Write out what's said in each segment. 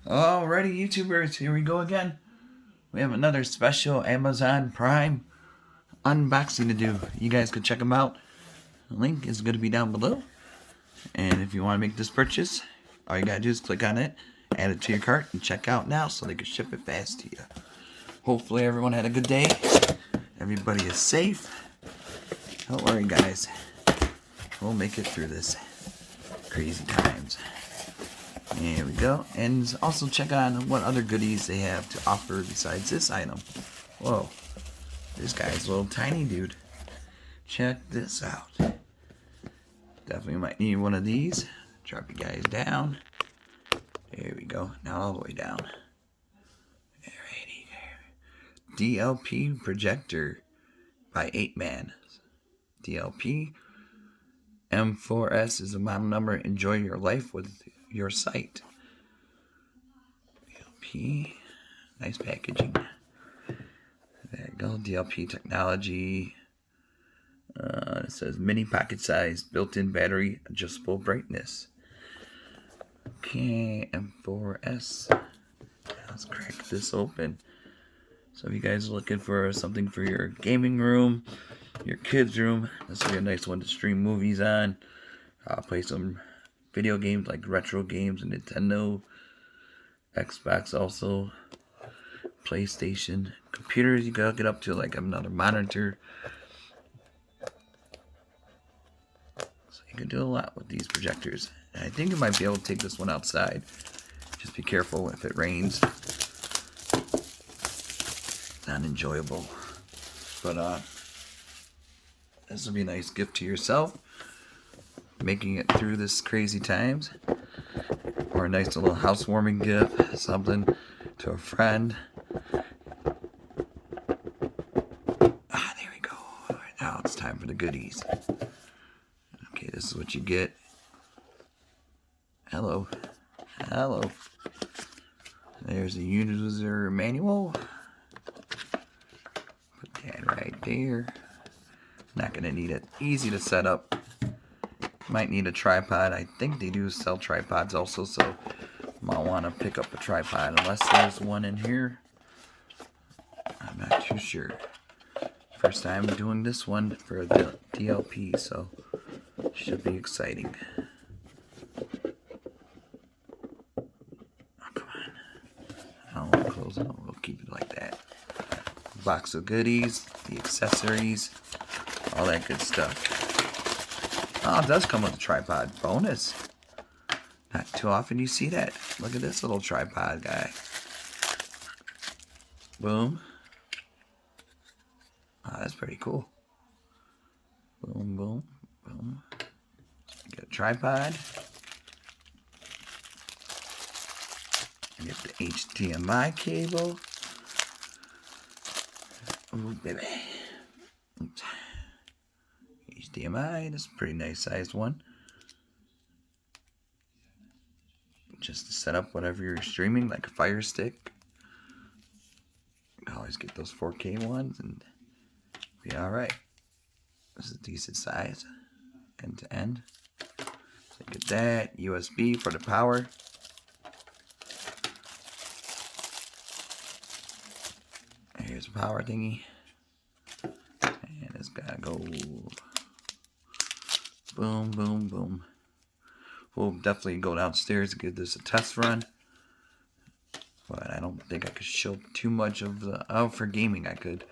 Alrighty, YouTubers, here we go again. We have another special Amazon Prime unboxing to do. You guys can check them out. The link is going to be down below. And if you want to make this purchase, all you got to do is click on it, add it to your cart, and check out now so they can ship it fast to you. Hopefully everyone had a good day. Everybody is safe. Don't worry, guys. We'll make it through this crazy times. There we go. And also check on what other goodies they have to offer besides this item. Whoa. This guy's a little tiny dude. Check this out. Definitely might need one of these. Drop you guys down. There we go. Now all the way down. Alrighty. DLP Projector by APEMAN. DLP. M4S is the model number. Enjoy your life with your sight. DLP. Nice packaging. There you go. DLP technology. It says mini pocket size, built-in battery, adjustable brightness. Okay, M4S. Let's crack this open. So if you guys are looking for something for your gaming room, your kids' room, this will be a nice one to stream movies on. Play some video games like retro games, Nintendo, Xbox also, PlayStation. Computers, you gotta get up to like another monitor. So you can do a lot with these projectors. And I think you might be able to take this one outside. Just be careful if it rains. Not enjoyable. But this will be a nice gift to yourself. Making it through this crazy times. Or a nice little housewarming gift. Something to a friend. There we go. Alright, now it's time for the goodies. Okay, this is what you get. Hello. Hello. There's the user manual. Put that right there. Not going to need it. Easy to set up. Might need a tripod. I think they do sell tripods also, so might want to pick up a tripod unless there's one in here. I'm not too sure. First time doing this one for the DLP, so should be exciting. Oh, come on. I don't want to close it. We'll keep it like that. Box of goodies, the accessories, all that good stuff. Oh, it does come with a tripod. Bonus. Not too often you see that. Look at this little tripod guy. Boom. Oh, that's pretty cool. Boom, boom, boom. Get a tripod. And get the HDMI cable. Ooh, baby. Oops. HDMI, this is a pretty nice sized one. Just to set up whatever you're streaming, like a Fire Stick. You can always get those 4K ones and be alright. This is a decent size, end to end. So get that, USB for the power. Here's a power thingy. And it's gotta go. Boom, boom, boom. We'll definitely go downstairs to give this a test run. But I don't think I could show too much of the... Oh, for gaming I could.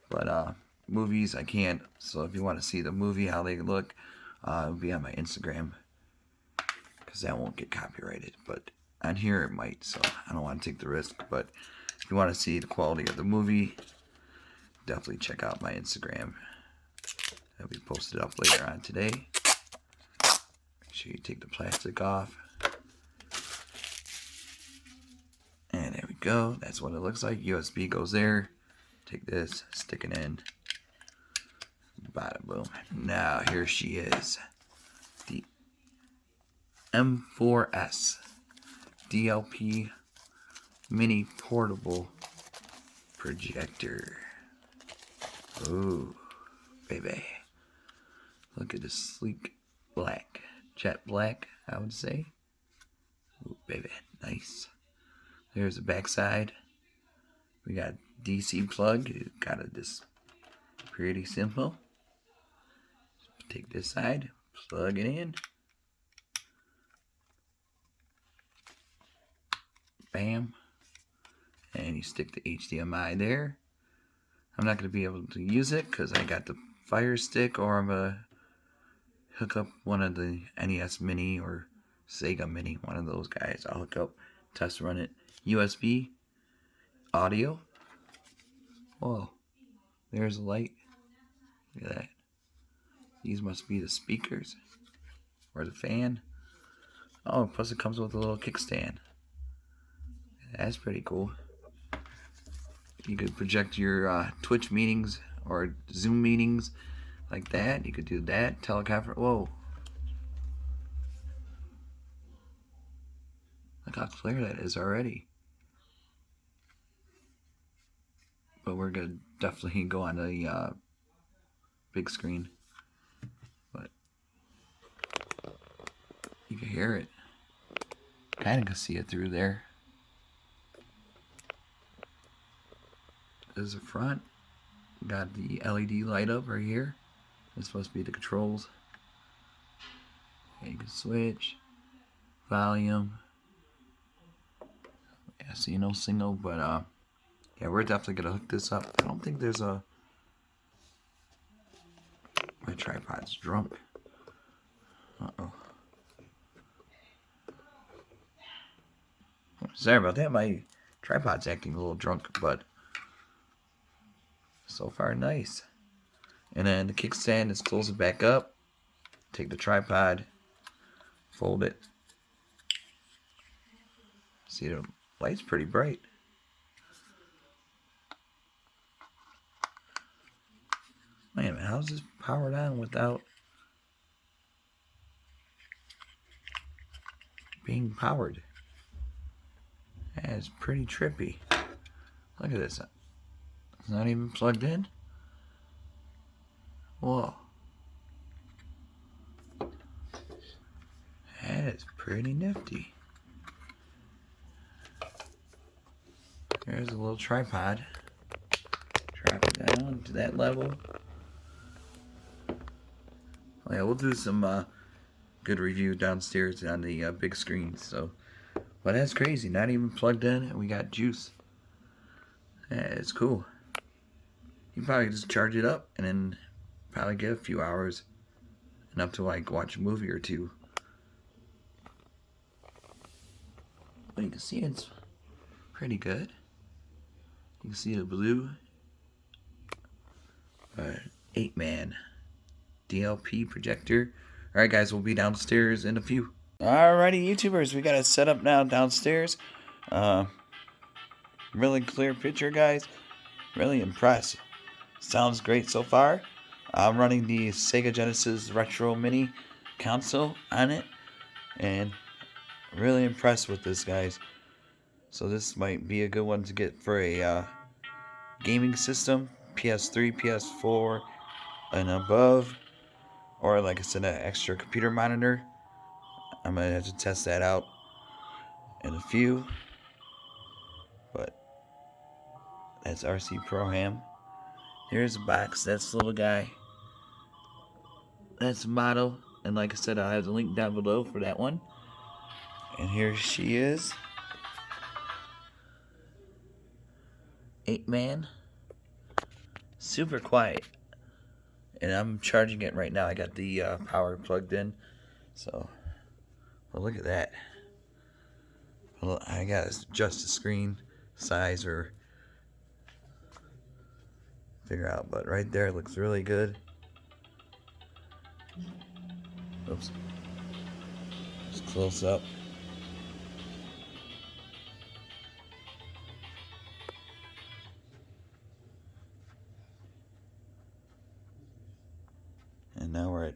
But movies I can't. So if you want to see the movie, how they look, it'll be on my Instagram. Because that won't get copyrighted. But on here it might. So I don't want to take the risk. But if you want to see the quality of the movie, definitely check out my Instagram. It'll be posted up later on today. Make sure you take the plastic off. And there we go. That's what it looks like. USB goes there. Take this, stick it in. Bada boom. Now here she is. The M4S DLP mini portable projector. Ooh, baby. Look at this sleek black. Jet black, I would say. Ooh, baby. Nice. There's the back side. We got DC plug. It got it just pretty simple. Take this side, plug it in. Bam. And you stick the HDMI there. I'm not going to be able to use it because I got the Fire Stick, or I'm going to hook up one of the NES Mini or Sega Mini, one of those guys. I'll hook up, test run it. USB, audio. Whoa, there's a light. Look at that. These must be the speakers or the fan. Oh, plus it comes with a little kickstand. That's pretty cool. You could project your Twitch meetings or Zoom meetings like that. You could do that. Teleconference. Whoa. Look how clear that is already. But we're going to definitely go on the big screen. But you can hear it. Kind of can see it through there. There's the front. Got the LED light up right here. It's supposed to be the controls. Okay, you can switch. Volume. Yeah, see no signal, but yeah, we're definitely gonna hook this up. I don't think there's a... My tripod's drunk. Uh-oh. Sorry about that. My tripod's acting a little drunk, but so far nice. And then the kickstand is close it back up. Take the tripod, fold it. See, the light's pretty bright. Wait a minute, how's this powered on without being powered? That is pretty trippy. Look at this. It's not even plugged in. Whoa. That is pretty nifty. There's a little tripod. Drop it down to that level. Oh yeah, we'll do some good review downstairs on the big screen. So, but that's crazy. Not even plugged in, and we got juice. Yeah, it's cool. You probably just charge it up and then probably get a few hours, enough to like watch a movie or two. But you can see it's pretty good. You can see the blue 8-man DLP projector. Alright guys, we'll be downstairs in a few. Alrighty YouTubers, we got it set up now downstairs. Really clear picture guys. Really impressed. Sounds great so far. I'm running the Sega Genesis Retro Mini console on it. And really impressed with this guys. So this might be a good one to get for a gaming system. PS3, PS4 and above. Or like I said, an extra computer monitor. I'm going to have to test that out in a few. But that's RC Pro-Ham. Here's a box. That's the little guy. That's the model. And like I said, I'll have the link down below for that one. And here she is. 8-man. Super quiet. And I'm charging it right now. I got the power plugged in. So, well, look at that. Well, I got to adjust the screen size or figure out. But right there, it looks really good. Oops. Just close up. And now we're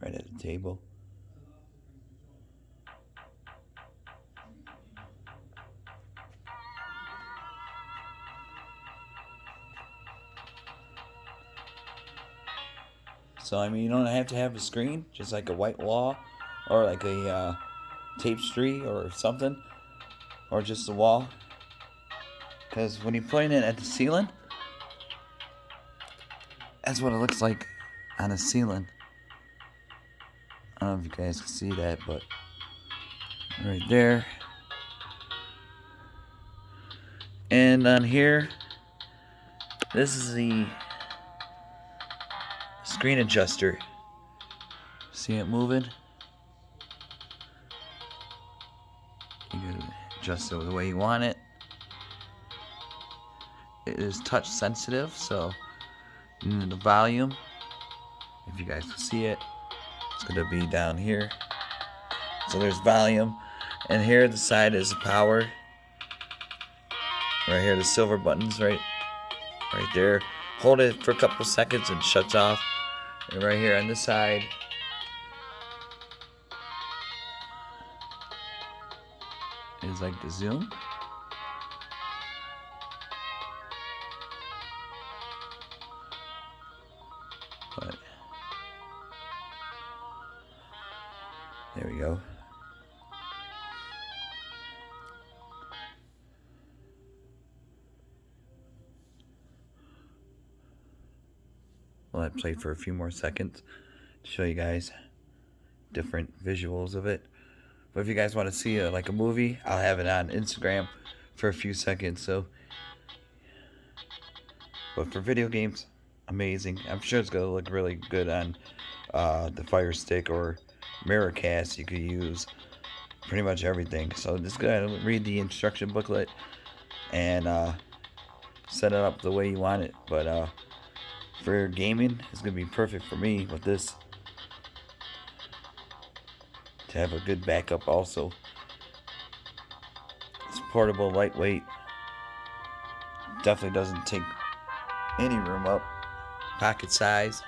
right at the table. So I mean, you don't have to have a screen, just like a white wall or like a tapestry or something, or just the wall. Because when you're putting it at the ceiling, that's what it looks like on the ceiling. I don't know if you guys can see that, but right there. And on here, this is the screen adjuster. See it moving? You can adjust it the way you want it. It is touch sensitive, so the volume, if you guys can see it, it's going to be down here. So there's volume, and here the side is the power. Right here, the silver buttons right there. Hold it for a couple seconds and it shuts off. And right here on this side is like the zoom. But there we go. I'll let it play for a few more seconds to show you guys different visuals of it. But if you guys want to see like a movie, I'll have it on Instagram for a few seconds. So, but for video games, amazing. I'm sure it's gonna look really good on the Fire Stick or Mirrorcast. You could use pretty much everything. So just go ahead and read the instruction booklet and set it up the way you want it. But for gaming, it's gonna be perfect for me with this. To have a good backup also. It's portable, lightweight. Definitely doesn't take any room up. Pocket size.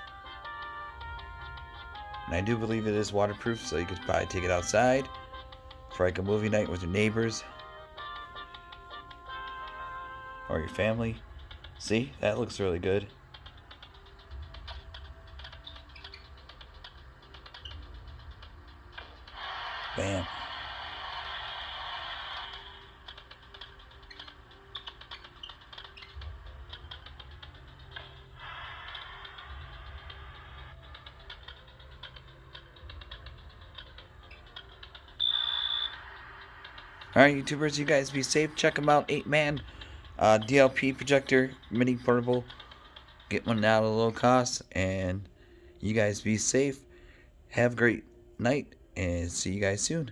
And I do believe it is waterproof, so you could probably take it outside for like a movie night with your neighbors or your family. See, that looks really good. Bam. Alright, YouTubers, you guys be safe. Check them out. 8-man DLP projector, mini portable. Get one out at a low cost. And you guys be safe. Have a great night. And see you guys soon.